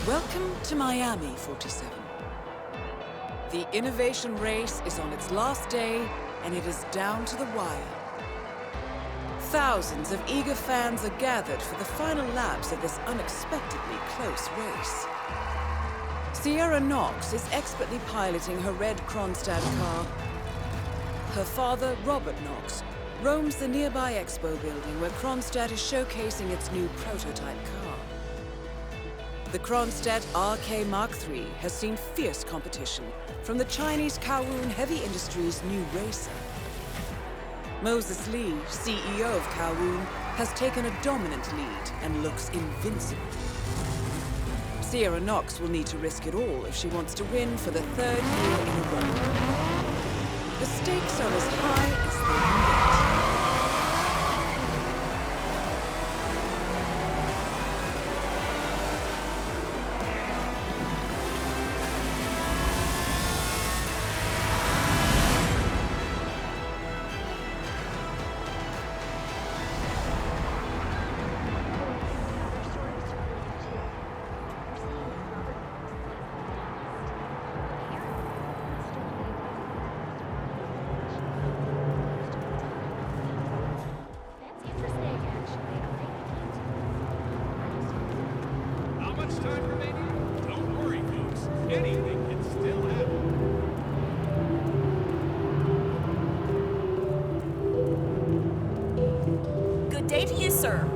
Welcome to Miami, 47. The innovation race is on its last day, and it is down to the wire. Thousands of eager fans are gathered for the final laps of this unexpectedly close race. Sierra Knox is expertly piloting her red Kronstadt car. Her father, Robert Knox, roams the nearby expo building where Kronstadt is showcasing its new prototype car. The Kronstadt RK Mark III has seen fierce competition from the Chinese Kowloon Heavy Industries' new racer. Moses Lee, CEO of Kowloon, has taken a dominant lead and looks invincible. Sierra Knox will need to risk it all if she wants to win for the third year in a row. The stakes are as high as they can get. Good day to you, sir.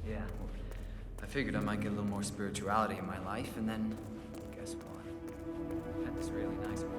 Yeah, I figured I might get a little more spirituality in my life, and then, guess what? I had this really nice one.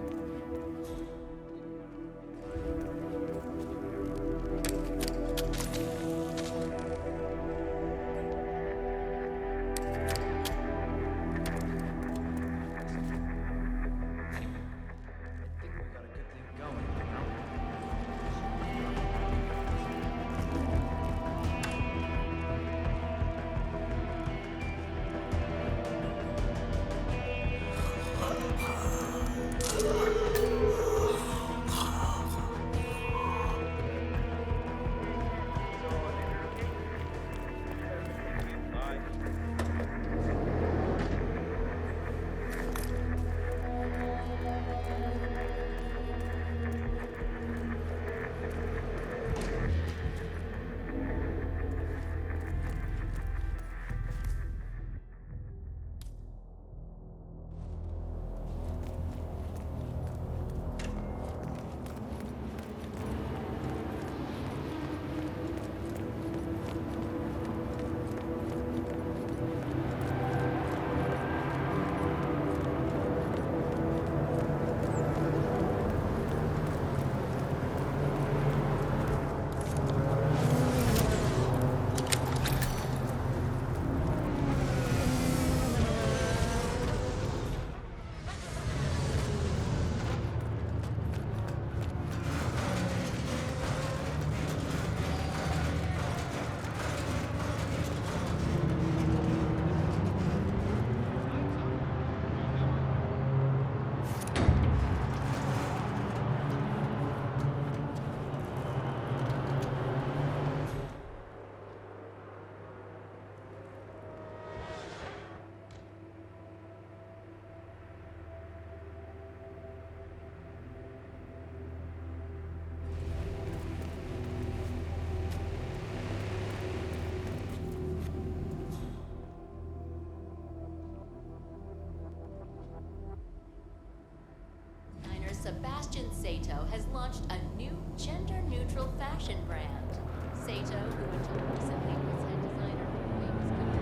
Sebastian Sato has launched a new gender-neutral fashion brand. Sato, who until recently was head designer for famous country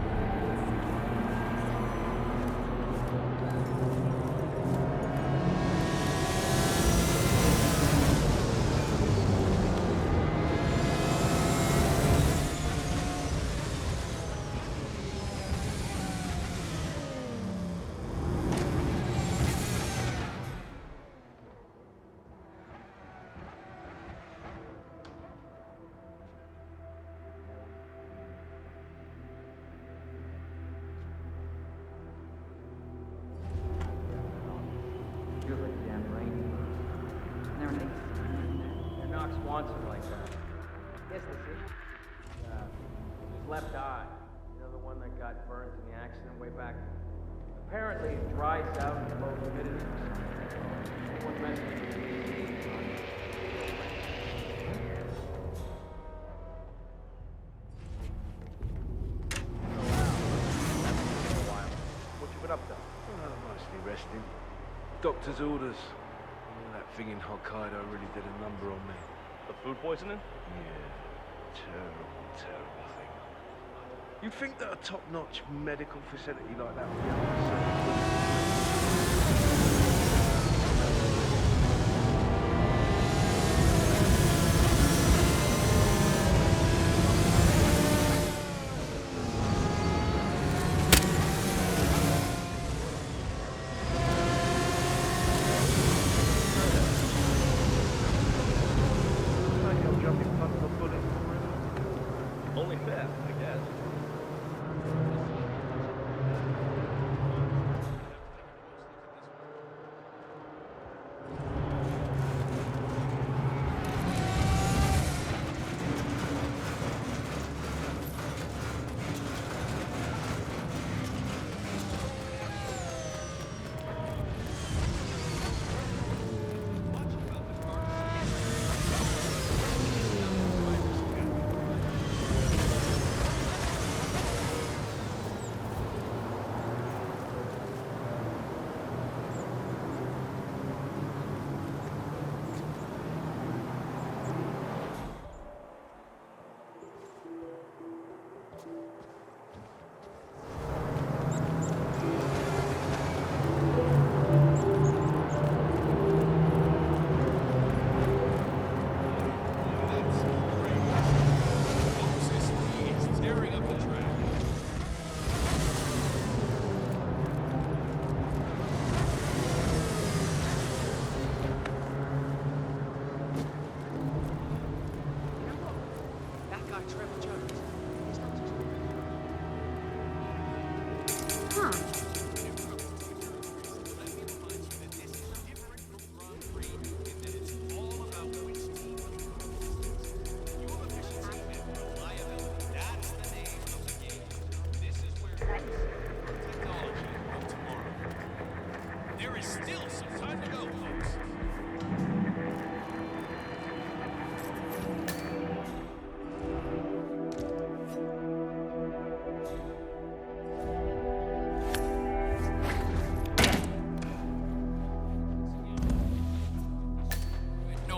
Feels like a damn rain. Never think. They're Knox wants him like that. Yes, this is. His left eye. You know, the one that got burnt in the accident way back. Apparently, it dries out in low humidity. One message. What you been up to? Mostly resting. Doctor's orders. That thing in Hokkaido really did a number on me. The food poisoning? Yeah. Terrible, terrible thing. You'd think that a top-notch medical facility like that would be able to Only fair, I guess.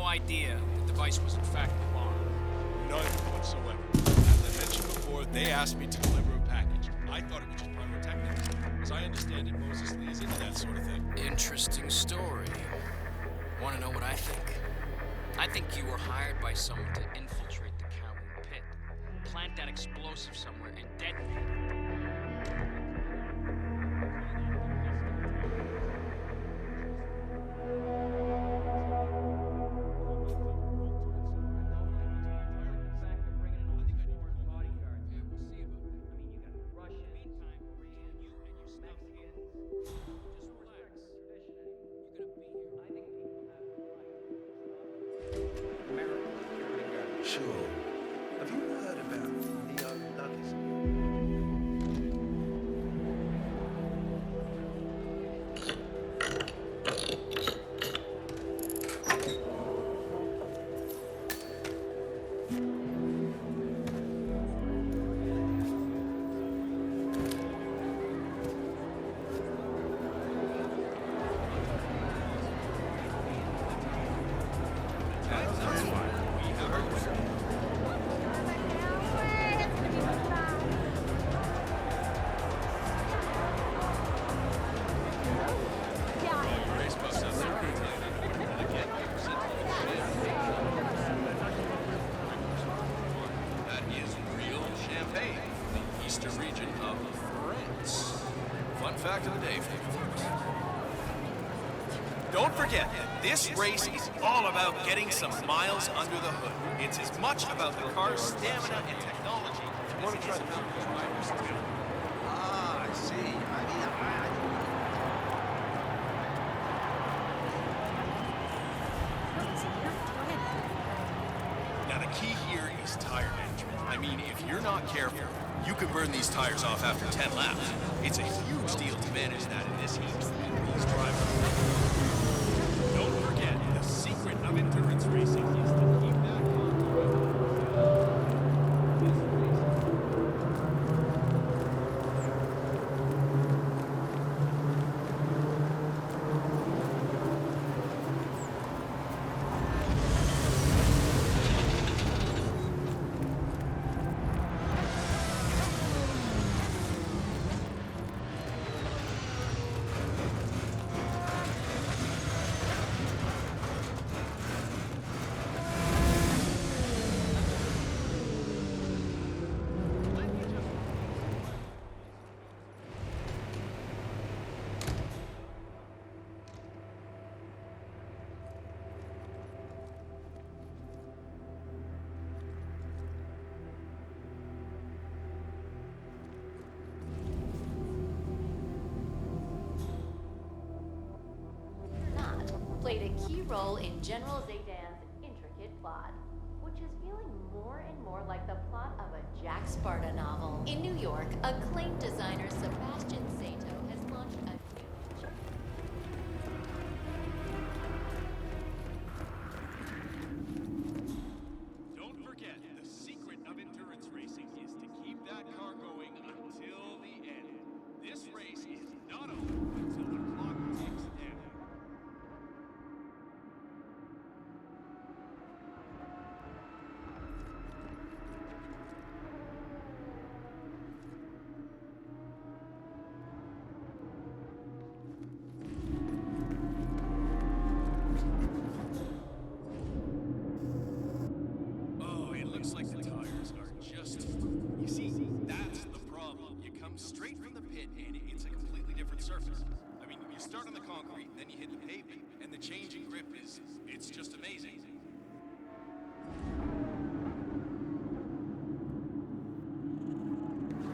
Idea the device was in fact a bomb. None whatsoever. As I mentioned before, they asked me to deliver a package. I thought it was just pyrotechnics. As I understand it, Moses Lee is into that sort of thing. Interesting story. Want to know what I think? I think you were hired by someone to infiltrate the Kowloon pit, plant that explosive somewhere, and detonate it. Sure. Have you heard about neo-Nazism? This race is all about getting some miles under the hood. It's as much about the car's stamina and technology as it is about the driver's skill. Ah, I see. Now, the key here is tire management. I mean, if you're not careful, you could burn these tires off after 10 laps. It's a huge deal to manage that in this heat. These drivers. Don't forget, the secret of endurance racing is to keep that played a key role in General Zaydan's intricate plot, which is feeling more and more like the plot of a Jack Sparta novel. In New York, acclaimed designer Sebastian Sato has launched a new... Don't forget, the secret of endurance racing is to keep that car going until the end. This race is not over until the clock ticks down. Oh, it looks like the tires are just... You see, that's the problem. You come straight from the pit and it's a completely different surface. I mean, you start on the concrete, then you hit the pavement, and the change in grip is... it's just amazing.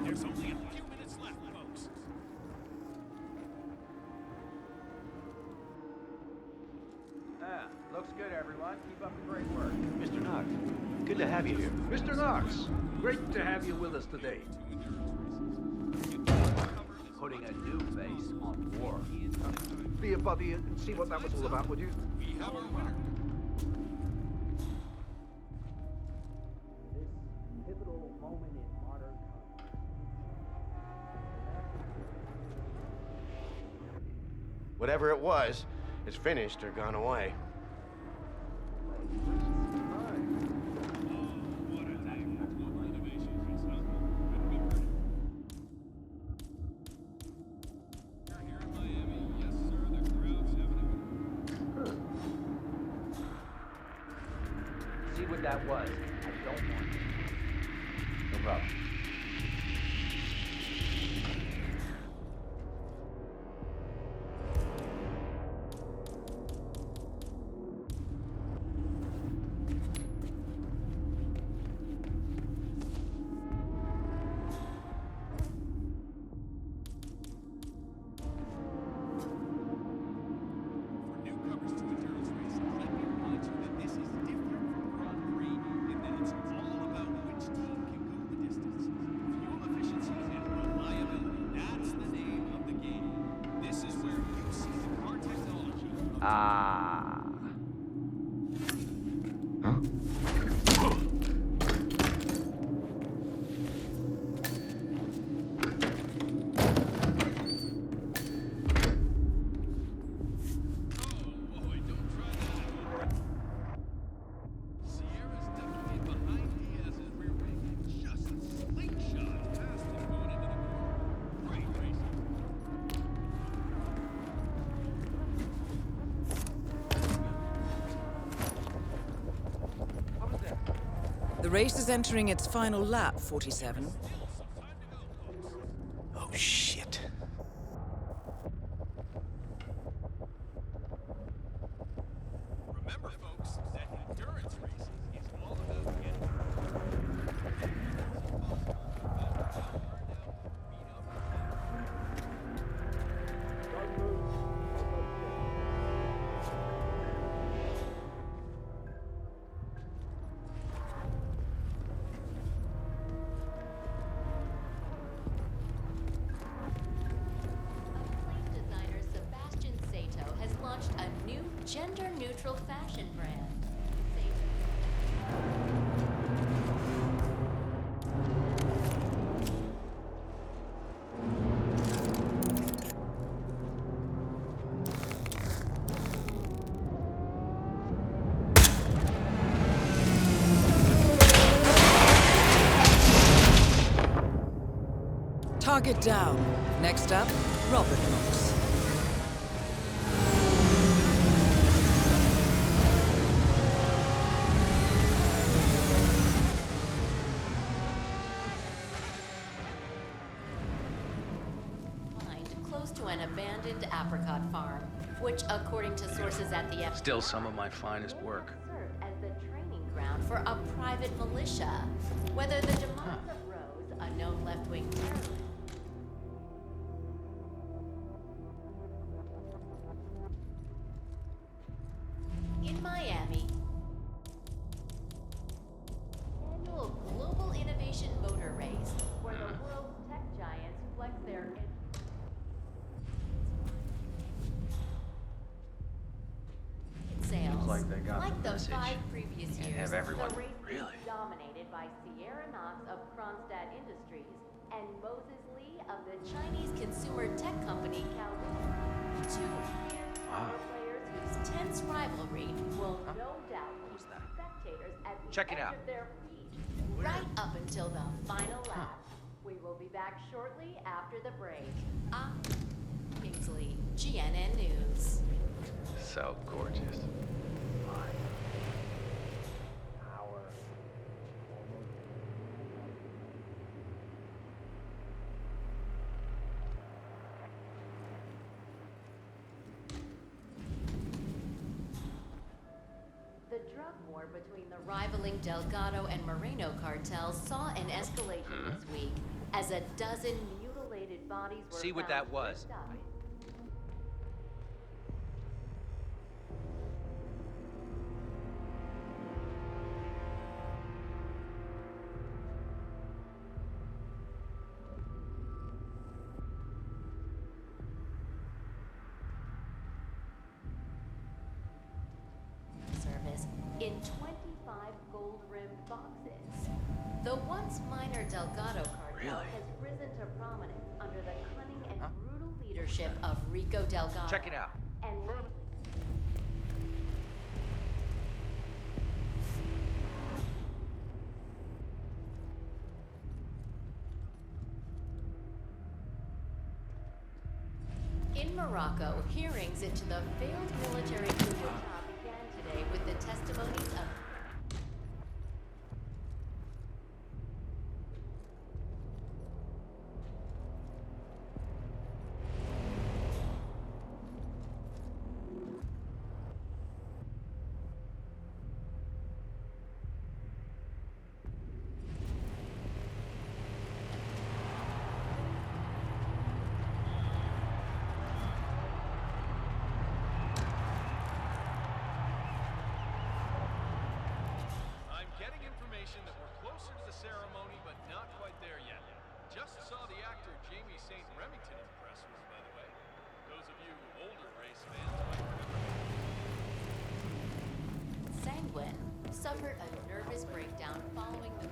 There's only a few minutes left, folks. Ah, looks good, everyone. Keep up the great work. Mr. Knox, good to have you here. Mr. Knox, great to have you with us today. Putting a new face on war. Be a buddy and see what that was all about, would you? We have our winner. This pivotal moment in modern combat. Whatever it was, it's finished or gone away. See what that was. I don't want it. No problem. For newcomers to endurance racing, let me remind you that this is different from Grand Prix in that it's all about which team can go the distance. Fuel efficiency and reliability, that's the name of the game. This is where you see the car technology. Oh boy, don't try that. Sierra's ducking in behind Diaz's rear wing. Just a slingshot past him going into the corner. Great racing. The race is entering its final lap, 47. Oh, shit. Remember, folks, that endurance racing is all about getting. Acclaimed designer Sebastian Sato has launched a new gender-neutral fashion brand. Target down. Next up, Robert Knox. Find close to an abandoned apricot farm, which, according to sources at the FBI, Still some of my finest work. served as the training ground for a private militia. Whether the demise of Rose, a known left-wing terrorist, in Miami, annual Global Innovation Motor Race, where the world's tech giants flex their sales. like they got Like the the message. 5 previous Can't years, have everyone. the race Really? is dominated by Sierra Knox of Kronstadt Industries and Moses Lee of the Chinese consumer tech company Kowloon. Two fierce Wow. players whose tense rivalry will no doubt keep was that? spectators at the Check it edge out. of their feet, right up until the final lap. We will be back shortly after the break. I'm Kingsley, GNN News. So gorgeous. The drug war between the rivaling Delgado and Moreno cartels saw an escalation this week as a dozen mutilated bodies were See what found that was? picked up. Service in 25 gold-rimmed boxes. The once minor Delgado cartel Really? has risen to prominence under the cunning and brutal leadership of Rico Delgado. Check it out. And in Morocco, hearings into the failed military coup d'etat began today with the testimonies of I'm getting information that we're closer to the ceremony, but not quite there yet. Just saw the actor Jamie St. Remington in the press room, by the way. Those of you older race fans might remember. Sanguine suffered a nervous breakdown following the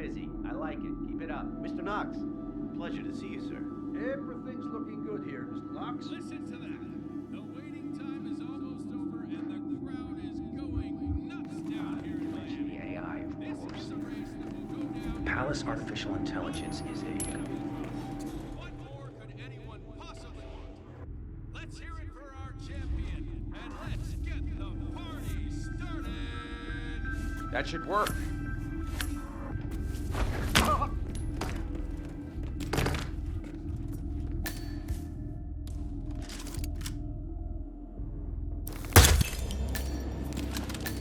busy. I like it. Keep it up. Mr. Knox, pleasure to see you, sir. Everything's looking good here, Mr. Knox. Listen to that. The waiting time is almost over, and the crowd is going nuts down here in Miami. The AI, of This course. is a race that will go down. Palace Artificial Intelligence is a... What more could anyone possibly want? Let's hear it for our champion, and let's get the party started. That should work.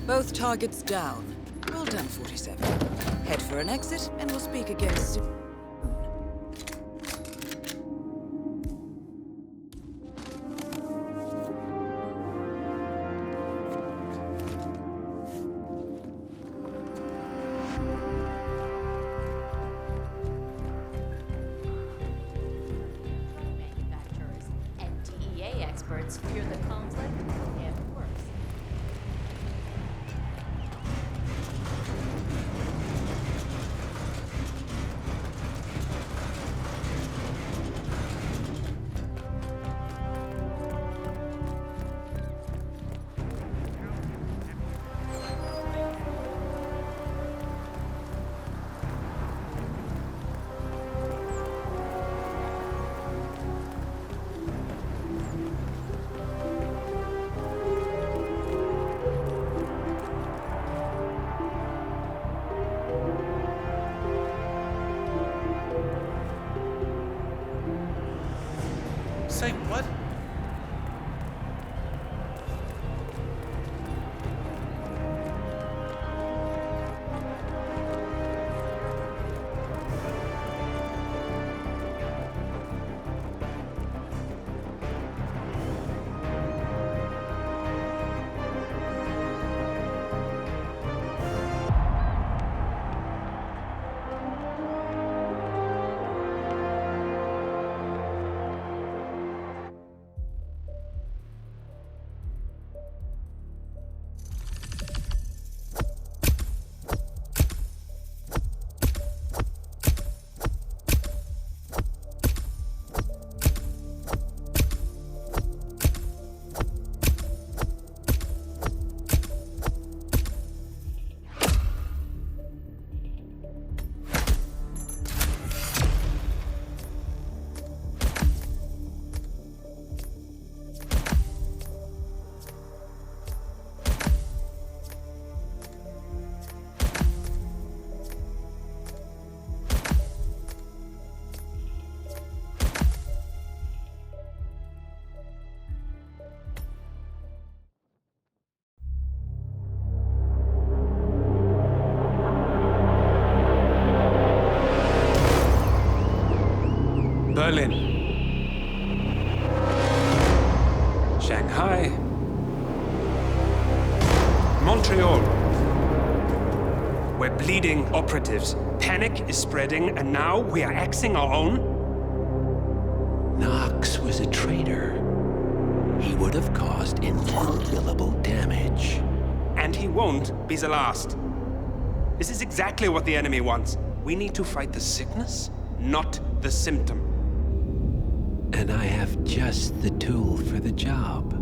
Both targets down. Well done, 47. Head for an exit, and we'll speak again soon. Manufacturers and DEA experts fear the conflict and worse. Say what? Berlin, Shanghai, Montreal. We're bleeding operatives. Panic is spreading, and now we are axing our own? Knox was a traitor. He would have caused incalculable damage. And he won't be the last. This is exactly what the enemy wants. We need to fight the sickness, not the symptom. And I have just the tool for the job.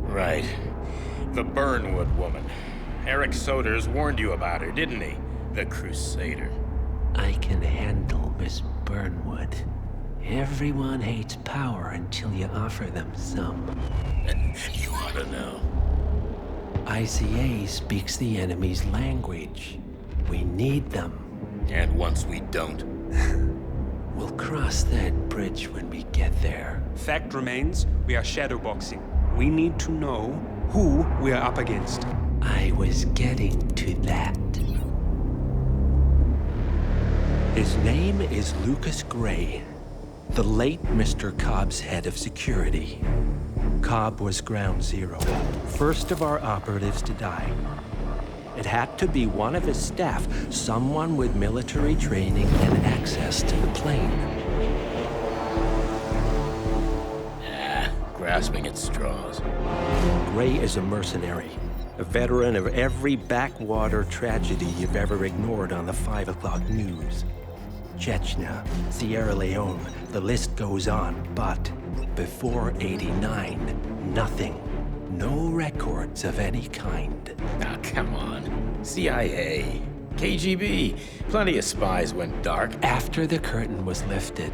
Right. The Burnwood woman. Eric Soders warned you about her, didn't he? The Crusader. I can handle Miss Burnwood. Everyone hates power until you offer them some. You ought to know. ICA speaks the enemy's language. We need them. And once we don't? We'll cross that bridge when we get there. Fact remains, we are shadowboxing. We need to know who we are up against. I was getting to that. His name is Lucas Gray, the late Mr. Cobb's head of security. Cobb was ground zero, first of our operatives to die. It had to be one of his staff, someone with military training and access to the plane. Grasping at straws. Gray is a mercenary. A veteran of every backwater tragedy you've ever ignored on the 5 o'clock news. Chechnya, Sierra Leone, the list goes on. But before '89, nothing. No records of any kind. Ah, come on. CIA, KGB, plenty of spies went dark. After the curtain was lifted,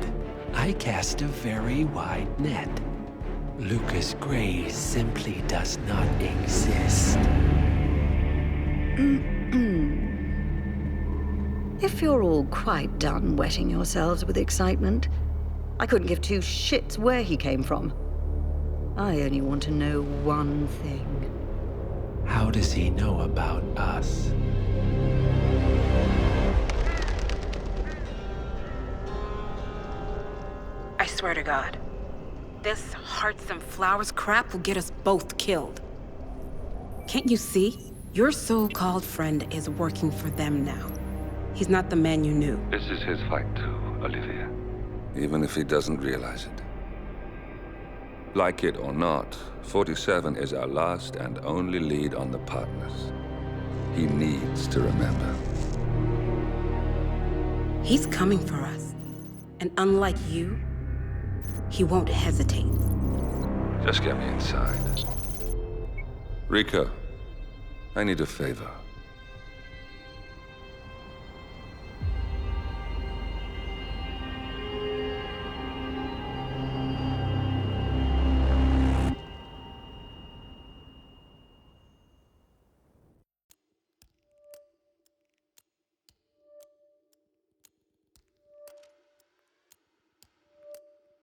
I cast a very wide net. Lucas Gray simply does not exist. If you're all quite done wetting yourselves with excitement, I couldn't give two shits where he came from. I only want to know one thing. How does he know about us? I swear to God, this hearts and flowers crap will get us both killed. Can't you see? Your so-called friend is working for them now. He's not the man you knew. This is his fight too, Olivia. Even if he doesn't realize it. Like it or not, 47 is our last and only lead on the partners. He needs to remember. He's coming for us. And unlike you, he won't hesitate. Just get me inside. Rico, I need a favor.